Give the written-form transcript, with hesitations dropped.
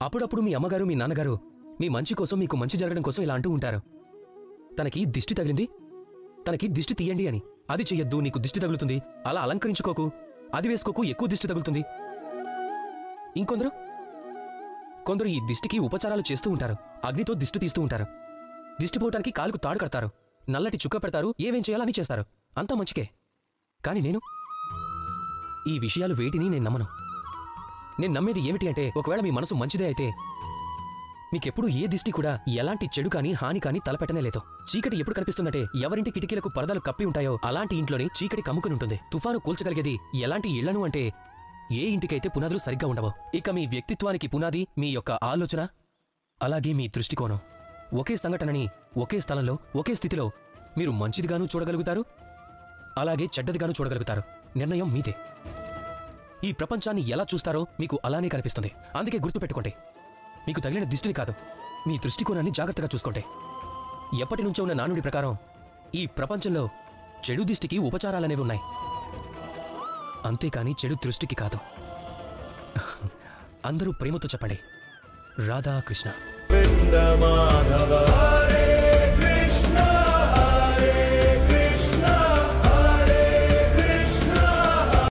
అప్పుడప్పుడు మీ అమ్మగారు మీ నాన్నగారు మీ మంచి కోసం మీకు మంచి జరగడం కోసం ఇలా అంటూ ఉంటారు. తనకి దిష్టి తగిలింది, తనకి దిష్టి తీయండి అని. అది చెయ్యొద్దు, నీకు దిష్టి తగులుతుంది, అలా అలంకరించుకోకు, అది వేసుకోకు, ఎక్కువ దిష్టి తగులుతుంది. కొందరు ఈ దిష్టికి ఉపచారాలు చేస్తూ ఉంటారు. అగ్నితో దిష్టి తీస్తూ ఉంటారు. దిష్టి పోవటానికి కాలుకు తాడు కడతారు, నల్లటి చుక్క పెడతారు, ఏమేం చేయాలని చేస్తారు. అంతా మంచికే. కానీ ఈ విషయాలు వేటిని నేను నమ్మను. నేను నమ్మేది ఏమిటి అంటే, ఒకవేళ మీ మనసు మంచిదే అయితే మీకెప్పుడు ఏ దిష్టి కూడా ఎలాంటి చెడు కానీ హాని కానీ తలపెట్టనే లేదు. చీకటి ఎప్పుడు కనిపిస్తుందంటే, ఎవరింటి కిటికీలకు పరదాలు కప్పి ఉంటాయో అలాంటి ఇంట్లోనే చీకటి కమ్ముకుని ఉంటుంది. తుఫాను కూల్చగలిగేది ఎలాంటి ఇళ్లను అంటే, ఏ ఇంటికైతే పునాదులు సరిగ్గా ఉండవో. ఇక మీ వ్యక్తిత్వానికి పునాది మీ యొక్క ఆలోచన, అలాగే మీ దృష్టికోణం. ఒకే సంఘటనని ఒకే స్థలంలో ఒకే స్థితిలో మీరు మంచిదిగానూ చూడగలుగుతారు, అలాగే చెడ్డదిగానూ చూడగలుగుతారు. నిర్ణయం మీదే. ఈ ప్రపంచాన్ని ఎలా చూస్తారో మీకు అలానే కనిపిస్తుంది. అందుకే గుర్తుపెట్టుకోండి, మీకు తగిలిన దిష్టిని కాదు, మీ దృష్టికోణాన్ని జాగ్రత్తగా చూసుకోండి. ఎప్పటి నుంచో ఉన్న నానుడి ప్రకారం ఈ ప్రపంచంలో చెడు దిష్టికి ఉపచారాలనేవి ఉన్నాయి, అంతేకాని చెడు దృష్టికి కాదు. అందరూ ప్రేమతో చెప్పండి, రాధాకృష్ణ.